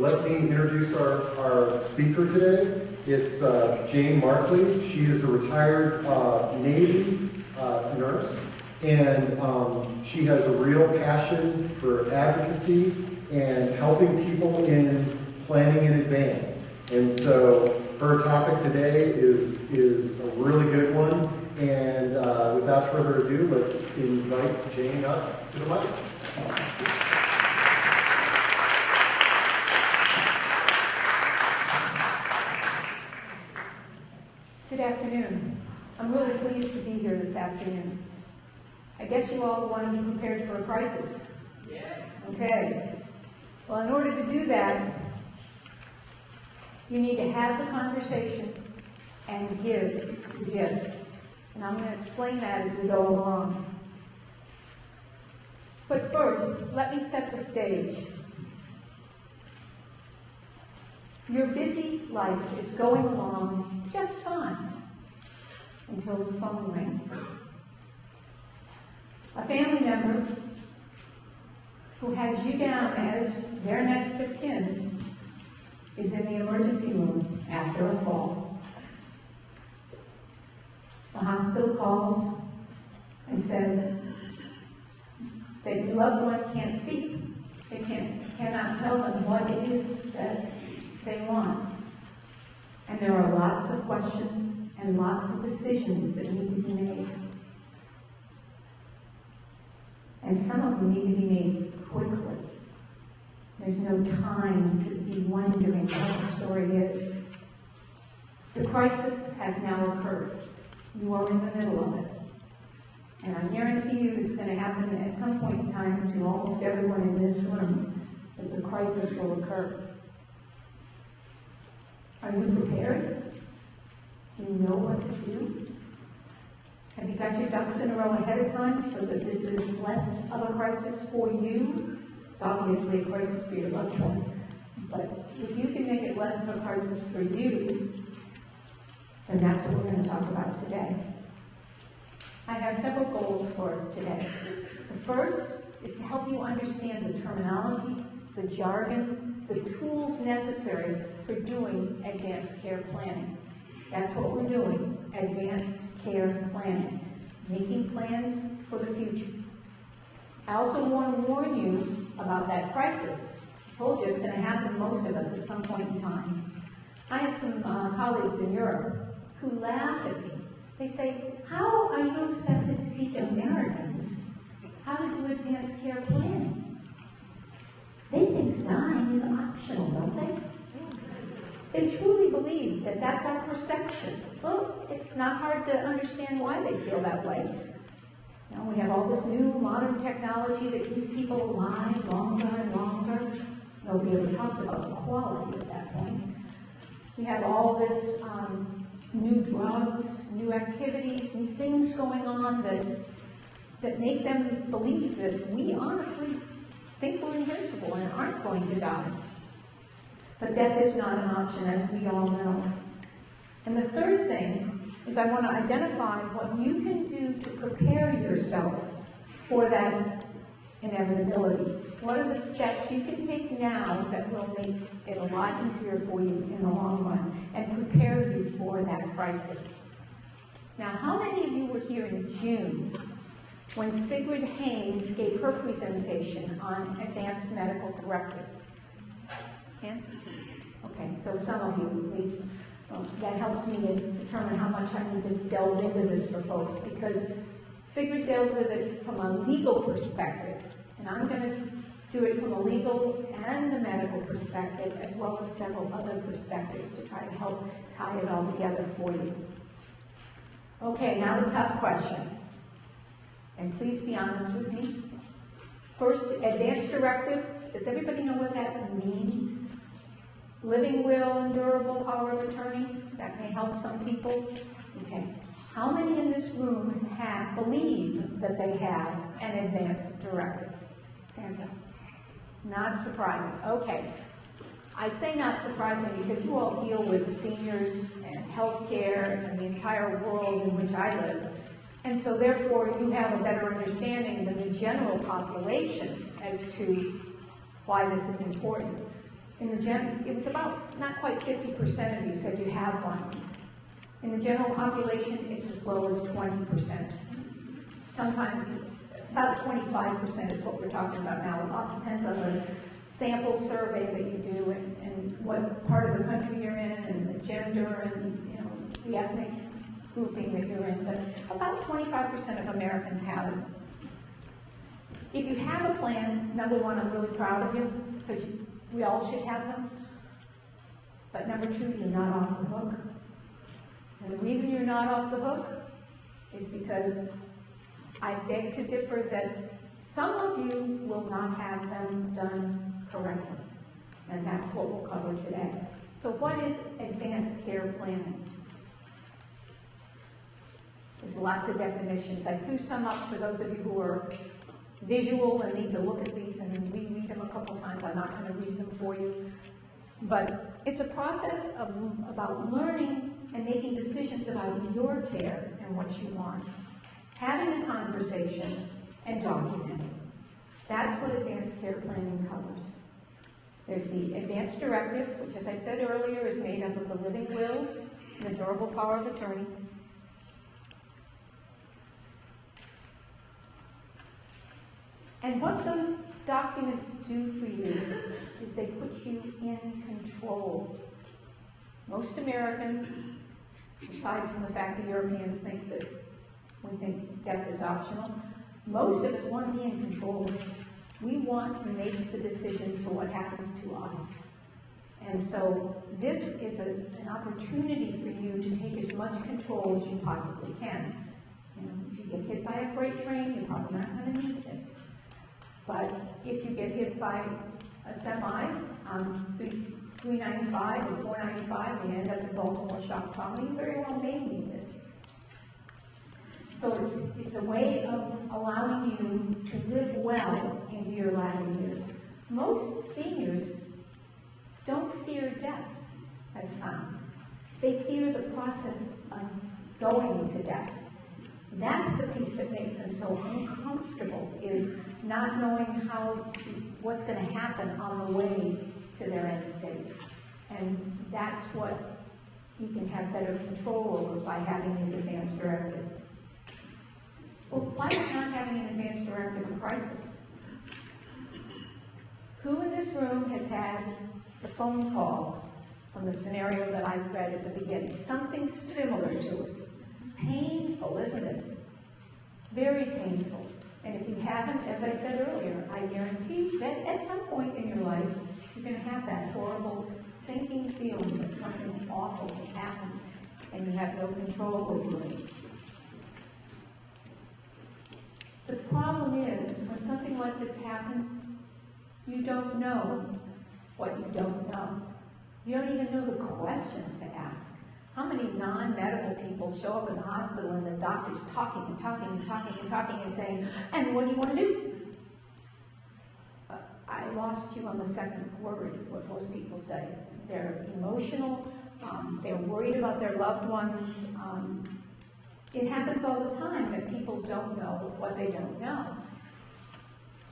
let me introduce our speaker today. It's Jane Markley. She is a retired Navy nurse, and she has a real passion for advocacy and helping people in planning in advance. And so her topic today is a really good one. And without further ado, let's invite Jane up to the mic. Good afternoon. I'm really pleased to be here this afternoon. I guess you all want to be prepared for a crisis. Yeah. Okay. Well, in order to do that, you need to have the conversation and give the gift. And I'm going to explain that as we go along. But first, let me set the stage. Your busy life is going along just fine until the phone rings. A family member who has you down as their next of kin is in the emergency room after a fall. The hospital calls and says that your loved one can't speak. They cannot tell them what it is that they want. And there are lots of questions and lots of decisions that need to be made. And some of them need to be made quickly. There's no time to be wondering what the story is. The crisis has now occurred. You are in the middle of it. And I guarantee you it's going to happen at some point in time to almost everyone in this room that the crisis will occur. Are you prepared? Do you know what to do? Have you got your ducks in a row ahead of time so that this is less of a crisis for you? It's obviously a crisis for your loved one. But if you can make it less of a crisis for you, then that's what we're going to talk about today. I have several goals for us today. The first is to help you understand the terminology, the jargon, the tools necessary for doing advanced care planning. That's what we're doing, advanced care planning, making plans for the future. I also want to warn you about that crisis. I told you it's going to happen to most of us at some point in time. I have some colleagues in Europe who laugh at me. They say, how are you expected to teach Americans how to do advanced care planning? They think dying is optional, don't they? They truly believe that that's our perception. Well, it's not hard to understand why they feel that way. You know, we have all this new modern technology that keeps people alive longer and longer. Nobody ever talks about the quality at that point. We have all this new drugs, new activities, new things going on that make them believe that we honestly think we're invincible and aren't going to die. But death is not an option, as we all know. And the third thing is I want to identify what you can do to prepare yourself for that inevitability. What are the steps you can take now that will make it a lot easier for you in the long run and prepare you for that crisis? Now, how many of you were here in June when Sigrid Haynes gave her presentation on advanced medical directives? Hands? Okay, so some of you at least. That helps me to determine how much I need to delve into this for folks, because Sigrid dealt with it from a legal perspective, and I'm going to do it from a legal and the medical perspective, as well as several other perspectives to try to help tie it all together for you. Okay, now the tough question, and please be honest with me. First, advanced directive. Does everybody know what that means? Living will and durable power of attorney. That may help some people. Okay. How many in this room believe that they have an advanced directive? Hands up. Not surprising. Okay. I say not surprising because you all deal with seniors and healthcare and the entire world in which I live. And so therefore you have a better understanding than the general population as to why this is important. it was about not quite 50% of you said you have one. In the general population, it's as low as 20%. Sometimes about 25% is what we're talking about now. It all depends on the sample survey that you do and what part of the country you're in and the gender and the ethnic grouping that you're in. But about 25% of Americans have it. If you have a plan, number one, I'm really proud of you because we all should have them. But number two, you're not off the hook. And the reason you're not off the hook is because I beg to differ that some of you will not have them done correctly. And that's what we'll cover today. So what is advanced care planning? There's lots of definitions. I threw some up for those of you who are visual and need to look at these and reread them a couple times. I'm not going to read them for you. But it's a process about learning and making decisions about your care and what you want. Having a conversation and documenting. That's what advanced care planning covers. There's the advanced directive, which, as I said earlier, is made up of the living will and the durable power of attorney. And what those documents do for you is they put you in control. Most Americans, aside from the fact that Europeans think that we think death is optional, most of us want to be in control. We want to make the decisions for what happens to us. And so this is an opportunity for you to take as much control as you possibly can. If you get hit by a freight train, you're probably not going to need this. But if you get hit by a semi on 395 or 495 and you end up in Baltimore shock trauma, you very well may need this. So it's a way of allowing you to live well into your latter years. Most seniors don't fear death, I've found. They fear the process of going to death. That's the piece that makes them so uncomfortable, is not knowing what's going to happen on the way to their end state. And that's what you can have better control over by having these advanced directives. Well, why is not having an advanced directive in crisis? Who in this room has had the phone call from the scenario that I read at the beginning? Something similar to it. Painful, isn't it? Very painful. And if you haven't, as I said earlier, I guarantee that at some point in your life, you're going to have that horrible sinking feeling that something awful has happened and you have no control over it. The problem is, when something like this happens, you don't know what you don't know. You don't even know the questions to ask. How many non-medical people show up in the hospital and the doctor's talking and talking and talking and talking and saying, and what do you want to do? I lost you on the second word, is what most people say. They're emotional, they're worried about their loved ones. It happens all the time that people don't know what they don't know.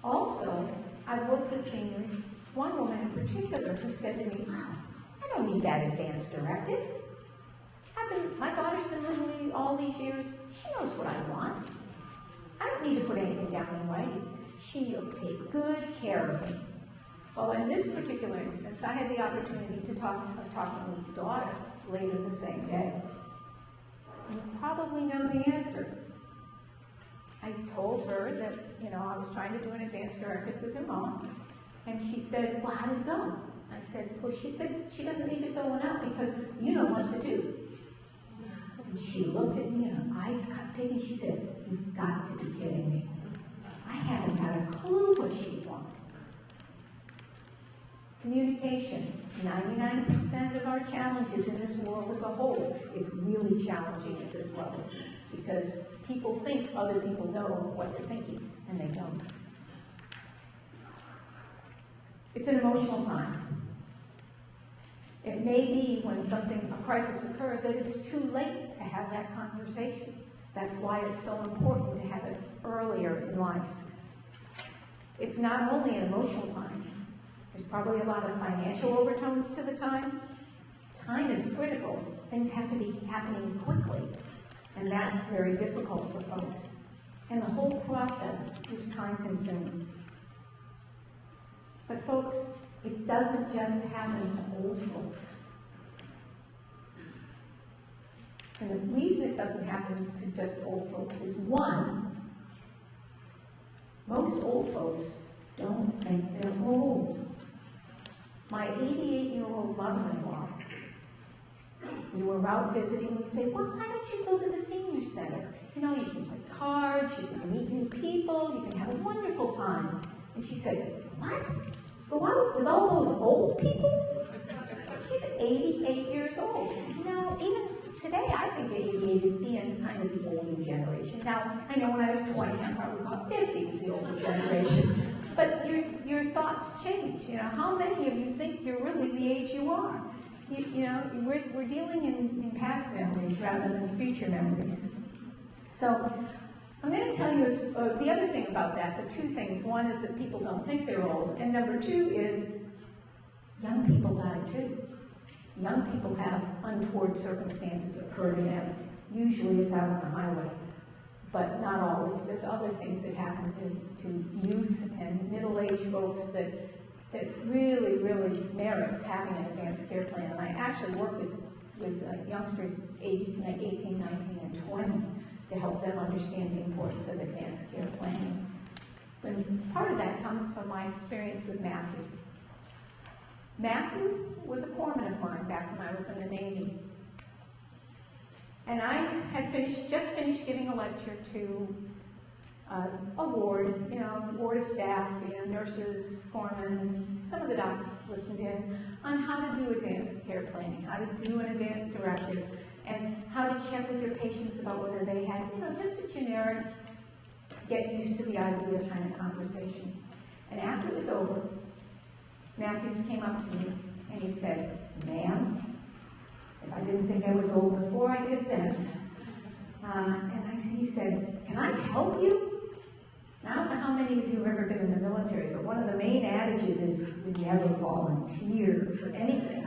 Also, I've worked with seniors, one woman in particular who said to me, I don't need that advanced directive. My daughter's been living with me all these years. She knows what I want. I don't need to put anything down in writing. She'll take good care of me. Well, in this particular instance, I had the opportunity talking with the daughter later the same day. You probably know the answer. I told her that, I was trying to do an advanced directive with her mom, and she said, well, how did it go? I said, well, she said she doesn't need to fill one out because you know what to do. And she looked at me and her eyes got big and she said, you've got to be kidding me. I haven't had a clue what she wanted. Communication. It's 99% of our challenges in this world as a whole. It's really challenging at this level because people think other people know what they're thinking, and they don't. It's an emotional time. It may be when a crisis occurs, that it's too late to have that conversation. That's why it's so important to have it earlier in life. It's not only an emotional time, There's probably a lot of financial overtones to the time. Time is critical. Things have to be happening quickly, and that's very difficult for folks. And the whole process is time-consuming. But folks, it doesn't just happen to old folks. And the reason it doesn't happen to just old folks is, one, most old folks don't think they're old. My 88-year-old mother-in-law, we were out visiting, we say, well, why don't you go to the senior center? You know, you can play cards, you can meet new people, you can have a wonderful time. And she said, what? Go out with all those old people? She's 88 years old. You know, even today, I think 88 is being kind of the older generation. Now, I know when I was 20, I probably thought 50 was the older generation. But your thoughts change. You know, how many of you think you're really the age you are? You know, we're dealing in past memories rather than future memories. So, I'm going to tell you the other thing about that, the two things. One is that people don't think they're old, and number two is young people die too. Young people have untoward circumstances occur to them. Usually it's out on the highway, but not always. There's other things that happen to youth and middle-aged folks that really, really merits having an advanced care plan. And I actually work with youngsters ages 18, 19, and 20 to help them understand the importance of advanced care planning. And part of that comes from my experience with Matthew. Matthew was a corpsman of mine back when I was in the Navy. And I had just finished giving a lecture to a ward, ward of staff, nurses, corpsmen, some of the docs listened in on how to do advanced care planning, how to do an advanced directive, and how to check with your patients about whether they had, just a generic, get used to the idea kind of conversation. And after it was over, Matthews came up to me and he said, ma'am, if I didn't think I was old before, I did then. He said, can I help you? Now, I don't know how many of you have ever been in the military, but one of the main adages is we never volunteer for anything.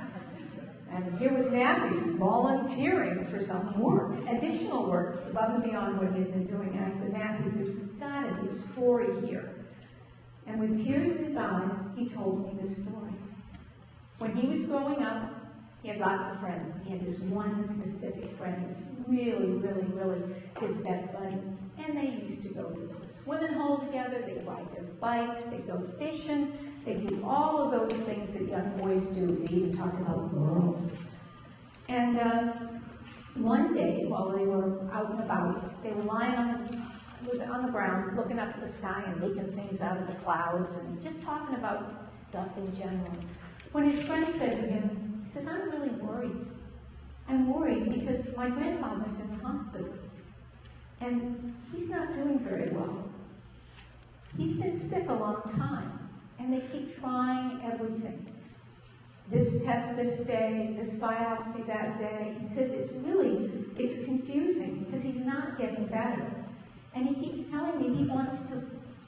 And here was Matthews volunteering for some work, additional work, above and beyond what he had been doing. And I said, Matthews, there's got to be a story here. And with tears in his eyes, he told me this story. When he was growing up, he had lots of friends. He had this one specific friend who was really, really, really his best buddy. And they used to go to the swimming hole together, they'd ride their bikes, they'd go fishing, they'd do all of those things that young boys do. They even talk about girls. And one day, while they were out and about, they were lying on the ground, looking up at the sky and making things out of the clouds and just talking about stuff in general. When his friend said to him, he says, I'm really worried. I'm worried because my grandfather's in the hospital and he's not doing very well. He's been sick a long time and they keep trying everything. This test this day, this biopsy that day. He says it's confusing because he's not getting better. And he keeps telling me he wants to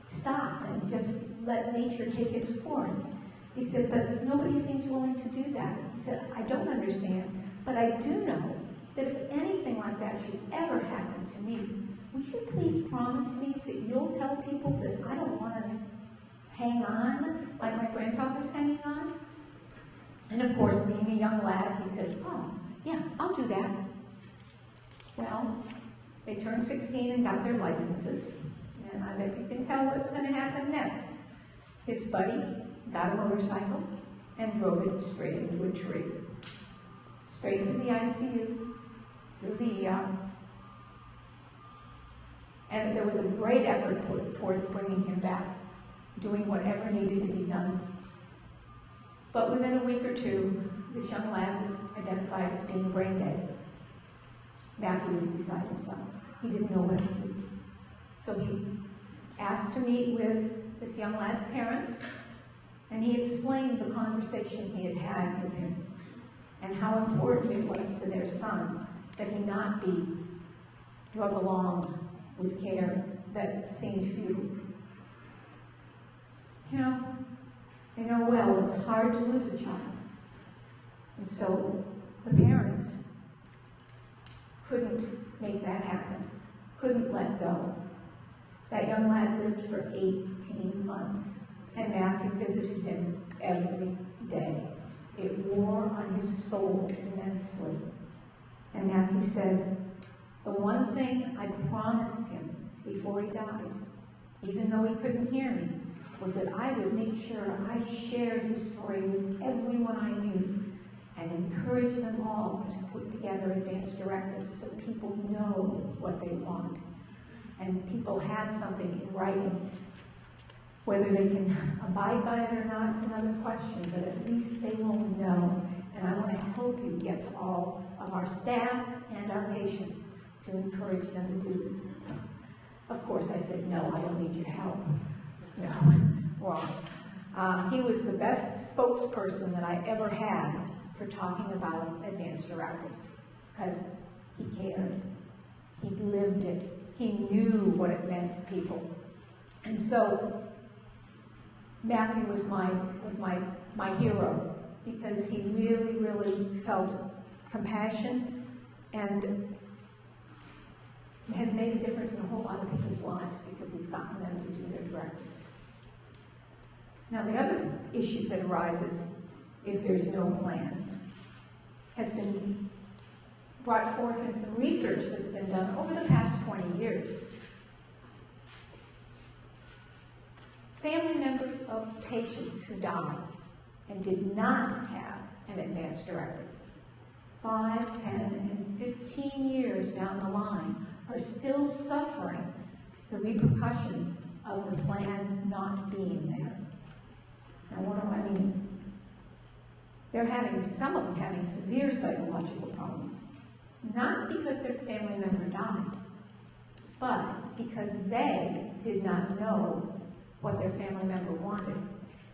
stop and just let nature take its course. He said, but nobody seems willing to do that. He said, I don't understand, but I do know that if anything like that should ever happen to me, would you please promise me that you'll tell people that I don't want to hang on like my grandfather's hanging on? And of course, being a young lad, he says, oh, yeah, I'll do that. Well, they turned 16 and got their licenses, and I bet you can tell what's going to happen next. His buddy got a motorcycle and drove it straight into a tree. Straight to the ICU, through the ER. And there was a great effort put towards bringing him back, doing whatever needed to be done. But within a week or two, this young lad was identified as being brain dead. Matthew was beside himself. He didn't know what to do. So he asked to meet with this young lad's parents, and he explained the conversation he had had with him and how important it was to their son that he not be drug along with care that seemed futile. I know well it's hard to lose a child. And so the parents couldn't make that happen, couldn't let go. That young lad lived for 18 months, and Matthew visited him every day. It wore on his soul immensely. And Matthew said, the one thing I promised him before he died, even though he couldn't hear me, was that I would make sure I shared his story with everyone I knew and encourage them all to put together advance directives so people know what they want. And people have something in writing. Whether they can abide by it or not is another question, but at least they will know. And I want to help you get to all of our staff and our patients to encourage them to do this. Of course, I said, no, I don't need your help. No, wrong. He was the best spokesperson that I ever had for talking about advance directives, because he cared. He lived it. He knew what it meant to people. And so Matthew was my hero, because he really, really felt compassion and has made a difference in a whole lot of people's lives because he's gotten them to do their directives. Now, the other issue that arises if there's no plan has been brought forth in some research that's been done over the past 20 years. Family members of patients who died and did not have an advance directive, 5, 10, and 15 years down the line, are still suffering the repercussions of the plan not being there. Now, what do I mean? Some of them having severe psychological problems, not because their family member died, but because they did not know what their family member wanted,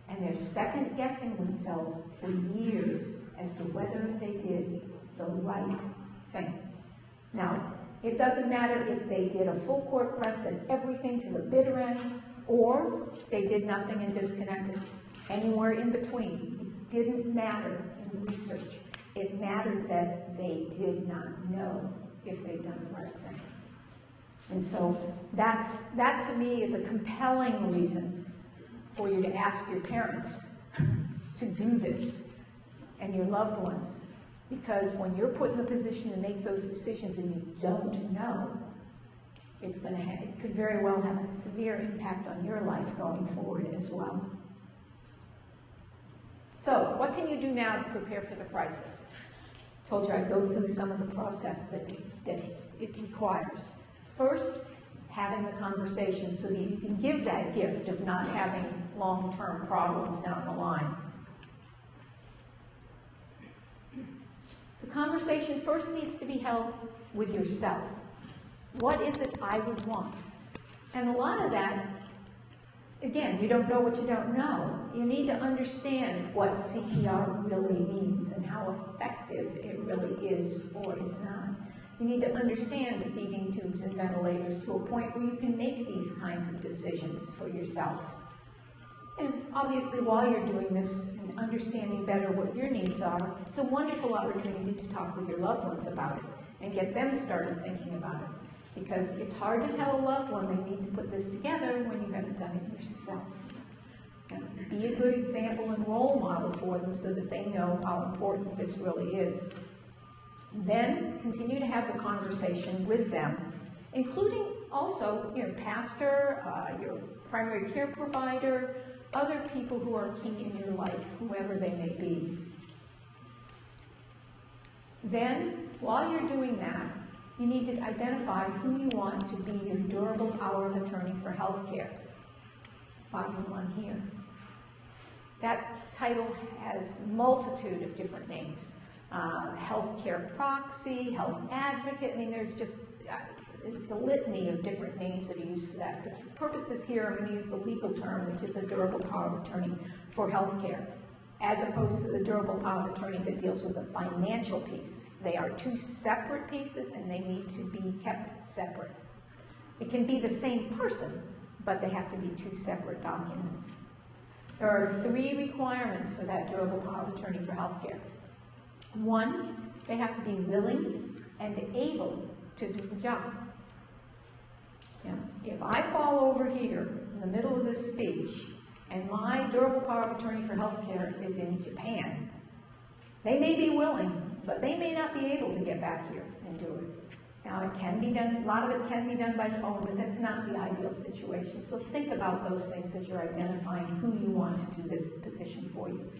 and they're second-guessing themselves for years as to whether they did the right thing. Now, it doesn't matter if they did a full court press and everything to the bitter end, or they did nothing and disconnected. Anywhere in between. It didn't matter in the research. It mattered that they did not know if they'd done the right thing. And so that to me is a compelling reason for you to ask your parents to do this and your loved ones. Because when you're put in the position to make those decisions and you don't know, it could very well have a severe impact on your life going forward as well. So, what can you do now to prepare for the crisis? I told you I'd go through some of the process that it requires. First, having the conversation so that you can give that gift of not having long-term problems down the line. The conversation first needs to be held with yourself. What is it I would want? And a lot of that, again, you don't know what you don't know. You need to understand what CPR really means and how effective it really is or is not. You need to understand the feeding tubes and ventilators to a point where you can make these kinds of decisions for yourself. And obviously, while you're doing this and understanding better what your needs are, it's a wonderful opportunity to talk with your loved ones about it and get them started thinking about it. Because it's hard to tell a loved one they need to put this together when you haven't done it yourself. And be a good example and role model for them so that they know how important this really is. Then continue to have the conversation with them, including also your pastor, your primary care provider, other people who are key in your life, whoever they may be. Then, while you're doing that, you need to identify who you want to be your durable power of attorney for health care. Bottom one here. That title has a multitude of different names. Healthcare proxy, health advocate, I mean, there's just, it's a litany of different names that are used for that. But for purposes here, I'm going to use the legal term, which is the durable power of attorney for healthcare, as opposed to the durable power of attorney that deals with the financial piece. They are two separate pieces, and they need to be kept separate. It can be the same person, but they have to be two separate documents. There are 3 requirements for that durable power of attorney for healthcare. 1, they have to be willing and able to do the job. Now, if I fall over here in the middle of this speech and my durable power of attorney for healthcare is in Japan, they may be willing, but they may not be able to get back here and do it. Now, it can be done, a lot of it can be done by phone, but that's not the ideal situation. So think about those things as you're identifying who you want to do this position for you.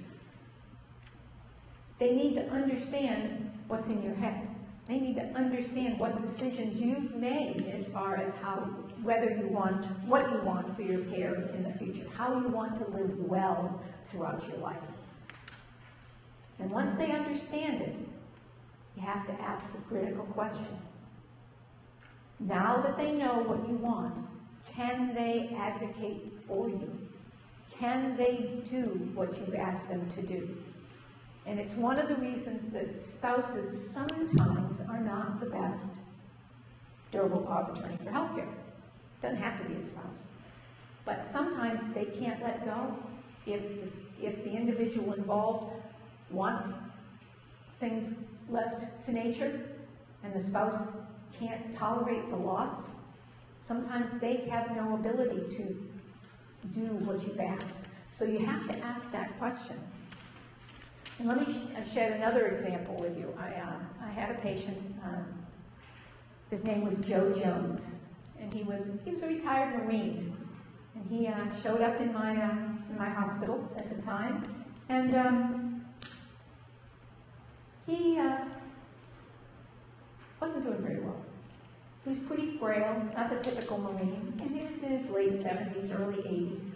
They need to understand what's in your head. They need to understand what decisions you've made as far as whether you want, what you want for your care in the future, how you want to live well throughout your life. And once they understand it, you have to ask the critical question. Now that they know what you want, can they advocate for you? Can they do what you've asked them to do? And it's one of the reasons that spouses sometimes are not the best durable power of attorney for healthcare. It doesn't have to be a spouse. But sometimes they can't let go. If the individual involved wants things left to nature and the spouse can't tolerate the loss, sometimes they have no ability to do what you've asked. So you have to ask that question. And let me share another example with you. I had a patient, his name was Joe Jones, and he was a retired Marine, and he showed up in my hospital at the time, and he wasn't doing very well. He was pretty frail, not the typical Marine, and he was in his late 70s, early 80s.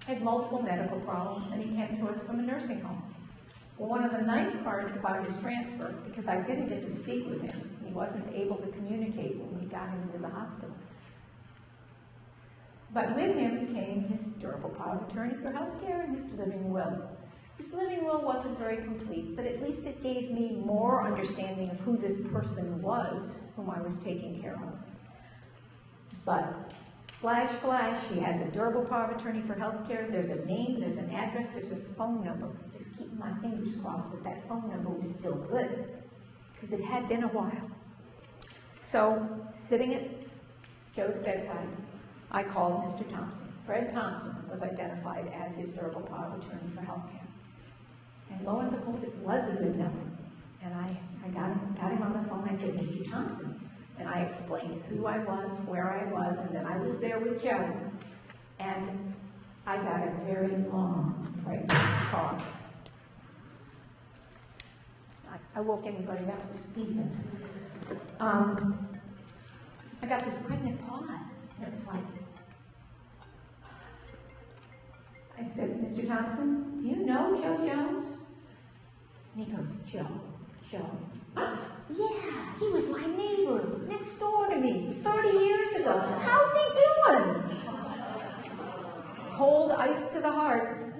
Had multiple medical problems, and he came to us from a nursing home. Well, one of the nice parts about his transfer, because I didn't get to speak with him, he wasn't able to communicate when we got him into the hospital. But with him came his durable power of attorney for healthcare and his living will. His living will wasn't very complete, but at least it gave me more understanding of who this person was, whom I was taking care of. But flash, flash, he has a durable power of attorney for healthcare. There's a name, there's an address, there's a phone number. Just keep my fingers crossed that that phone number was still good, because it had been a while. So, sitting at Joe's bedside, I called Mr. Thompson. Fred Thompson was identified as his durable power of attorney for healthcare. And lo and behold, it was a good number. And I got him on the phone. I said, Mr. Thompson. And I explained who I was, where I was, and that I was there with Joe. And I got a very long, pregnant pause. I woke anybody up who's sleeping. I got this pregnant pause. And it was like, I said, Mr. Thompson, do you know Joe Jones? And he goes, Joe. Yeah, he was my neighbor next door to me 30 years ago. How's he doing? Cold ice to the heart.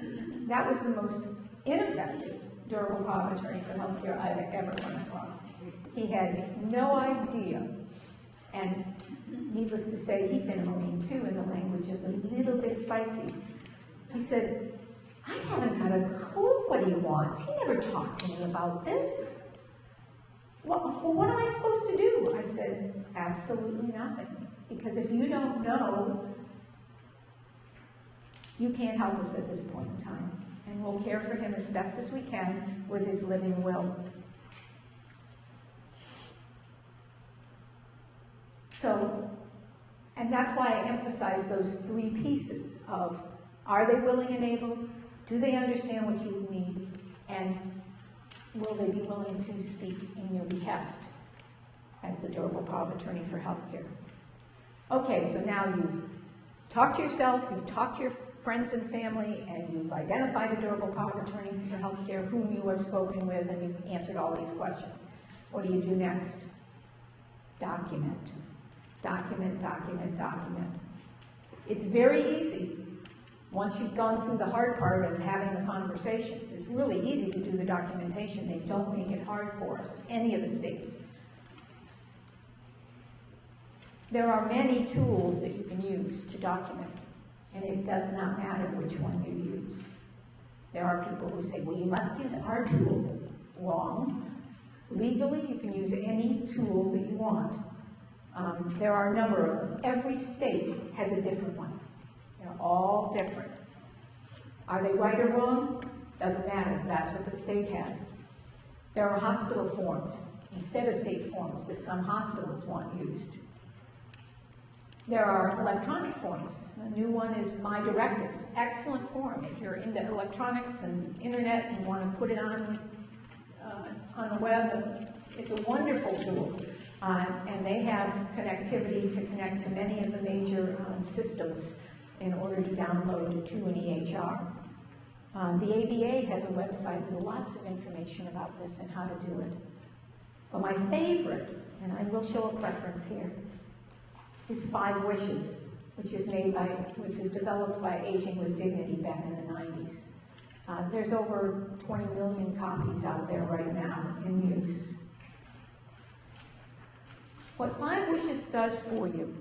That was the most ineffective durable power of attorney for healthcare I've ever run across. He had no idea. And needless to say, he'd been a Marine too, and the language is a little bit spicy. He said, I haven't got a clue what he wants. He never talked to me about this. Well, what am I supposed to do? I said, absolutely nothing. Because if you don't know, you can't help us at this point in time. And we'll care for him as best as we can with his living will. So, and that's why I emphasize those 3 pieces of, are they willing and able? Do they understand what you need? And will they be willing to speak in your behest as the durable power of attorney for healthcare? Okay, so now you've talked to yourself, you've talked to your friends and family, and you've identified a durable power of attorney for healthcare whom you have spoken with, and you've answered all these questions. What do you do next? Document. Document, document, document. It's very easy. Once you've gone through the hard part of having the conversations, it's really easy to do the documentation. They don't make it hard for us, any of the states. There are many tools that you can use to document, and it does not matter which one you use. There are people who say, well, you must use our tool. Wrong. Legally, you can use any tool that you want. There are a number of them. Every state has a different one. They're all different. Are they right or wrong? Doesn't matter. That's what the state has. There are hospital forms instead of state forms that some hospitals want used. There are electronic forms. A new one is My Directives. Excellent form. If you're into electronics and internet and want to put it on the web, it's a wonderful tool. And they have connectivity to connect to many of the major systems in order to download to an EHR. The ABA has a website with lots of information about this and how to do it. But my favorite, and I will show a preference here, is 5 Wishes, which was developed by Aging with Dignity back in the 90s. There's over 20 million copies out there right now in use. What 5 Wishes does for you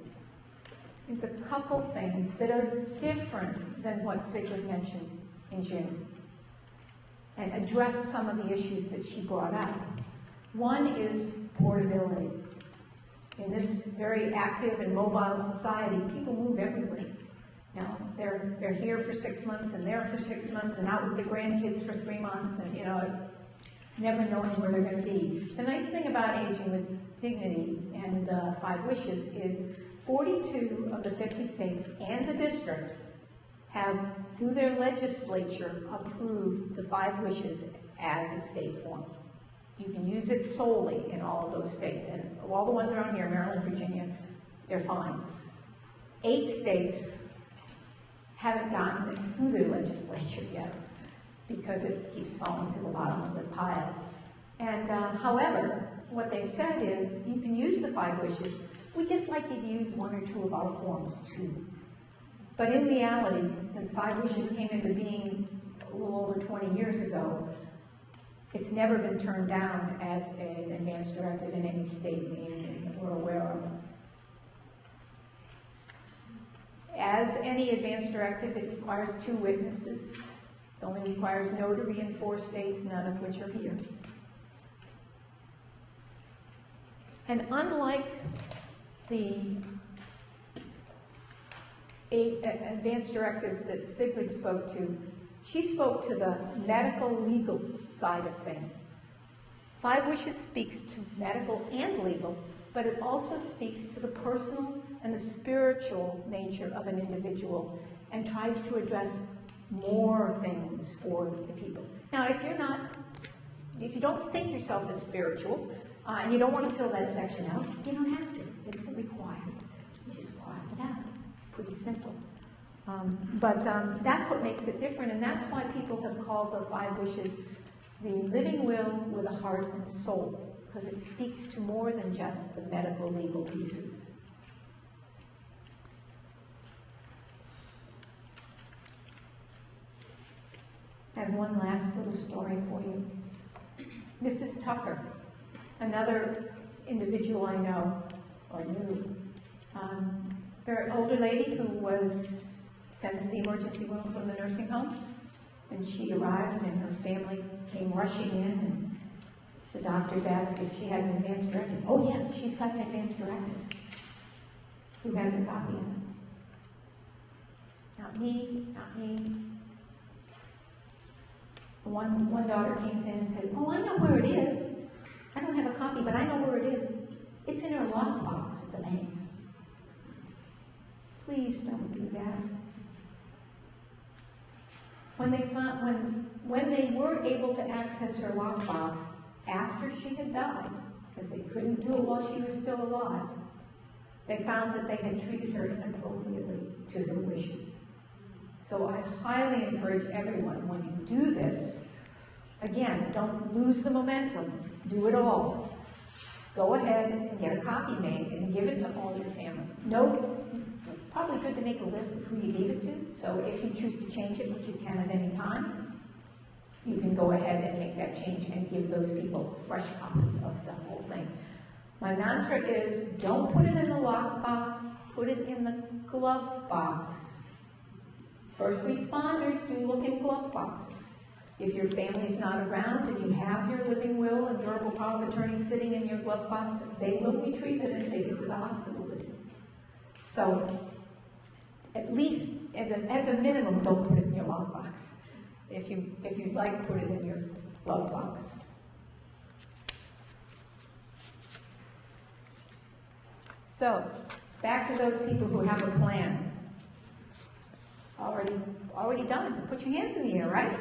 is a couple things that are different than what Sigrid mentioned in June, and address some of the issues that she brought up. One is portability. In this very active and mobile society, people move everywhere. You know, they're here for 6 months and there for 6 months and out with the grandkids for 3 months, and never knowing where they're going to be. The nice thing about Aging with Dignity and the 5 Wishes is 42 of the 50 states and the district have, through their legislature, approved the 5 Wishes as a state form. You can use it solely in all of those states, and all the ones around here, Maryland, Virginia, they're fine. 8 states haven't gotten it through their legislature yet because it keeps falling to the bottom of the pile. And however, what they've said is you can use the 5 Wishes. We just like you to use 1 or 2 of our forms too. But in reality, since 5 Wishes came into being a little over 20 years ago, it's never been turned down as an advance directive in any state in the union that we're aware of. As any advance directive, it requires 2 witnesses. It only requires notary in 4 states, none of which are here. And unlike the advance directives that Sigrid spoke to, she spoke to the medical legal side of things. 5 Wishes speaks to medical and legal, but it also speaks to the personal and the spiritual nature of an individual and tries to address more things for the people. Now, if you don't think yourself as spiritual, and you don't want to fill that section out, you don't have to. It isn't required. You just cross it out. It's pretty simple. But that's what makes it different, and that's why people have called the 5 Wishes the living will with a heart and soul, because it speaks to more than just the medical legal pieces. I have one last little story for you. Mrs. Tucker, another individual I know, or knew, very older lady who was sent to the emergency room from the nursing home, and she arrived and her family came rushing in, and the doctors asked if she had an advance directive. Oh yes, she's got an advance directive. Who has a copy of it? Not me, not me. One daughter came in and said, oh, I know where it is. I don't have a copy, but I know where it is. It's in her lockbox at the bank. Please don't do that. When they were able to access her lockbox after she had died, because they couldn't do it while she was still alive, they found that they had treated her inappropriately to her wishes. So I highly encourage everyone, when you do this, again, don't lose the momentum. Do it all. Go ahead and get a copy made and give it to all your family. Probably good to make a list of who you gave it to, so if you choose to change it, which you can at any time, you can go ahead and make that change and give those people a fresh copy of the whole thing. My mantra is, don't put it in the lockbox, put it in the glove box. First responders do look in glove boxes. If your family's not around and you have your living will and durable power of attorney sitting in your glove box, they will retrieve it and take it to the hospital with you. So, at least, as a minimum, don't put it in your lockbox. If you'd like, put it in your glove box. So, back to those people who have a plan. Already done. Put your hands in the air, right?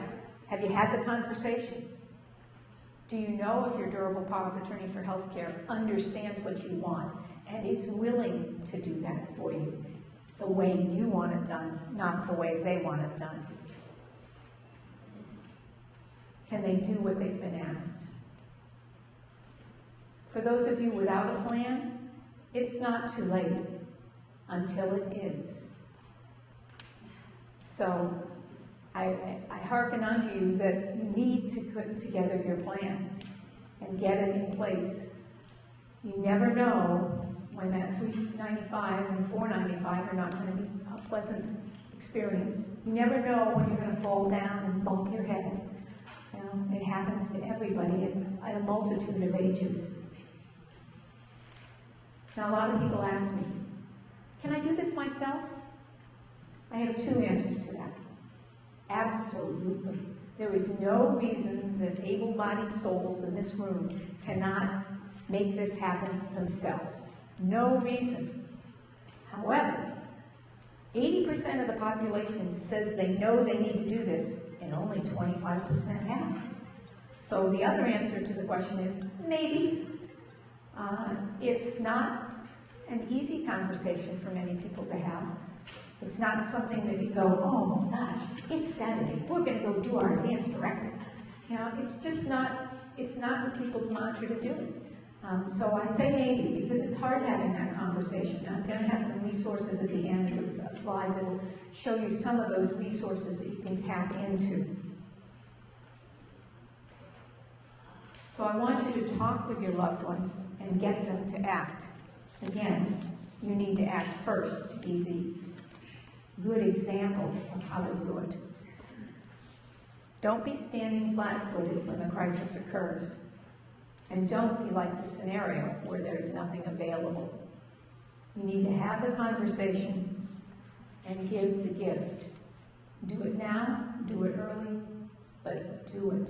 Have you had the conversation? Do you know if your durable power of attorney for health care understands what you want and is willing to do that for you the way you want it done, not the way they want it done? Can they do what they've been asked? For those of you without a plan, it's not too late until it is. So I hearken unto you that you need to put together your plan and get it in place. You never know when that $395 and $495 are not going to be a pleasant experience. You never know when you're going to fall down and bump your head. You know, it happens to everybody at a multitude of ages. Now, a lot of people ask me, can I do this myself? I have two answers to that. Absolutely. There is no reason that able-bodied souls in this room cannot make this happen themselves. No reason. However, 80% of the population says they know they need to do this, and only 25% have. So the other answer to the question is, maybe. It's not an easy conversation for many people to have. It's not something that you go, oh my gosh, it's Saturday, we're going to go do our advanced directive. You know, it's just not, it's not in people's mantra to do it. So I say maybe, because it's hard having that conversation. I'm going to have some resources at the end with a slide that will show you some of those resources that you can tap into. So I want you to talk with your loved ones and get them to act. Again, you need to act first to be the good example of how to do it. Don't be standing flat-footed when the crisis occurs. And don't be like the scenario where there's nothing available. You need to have the conversation and give the gift. Do it now, do it early, but do it.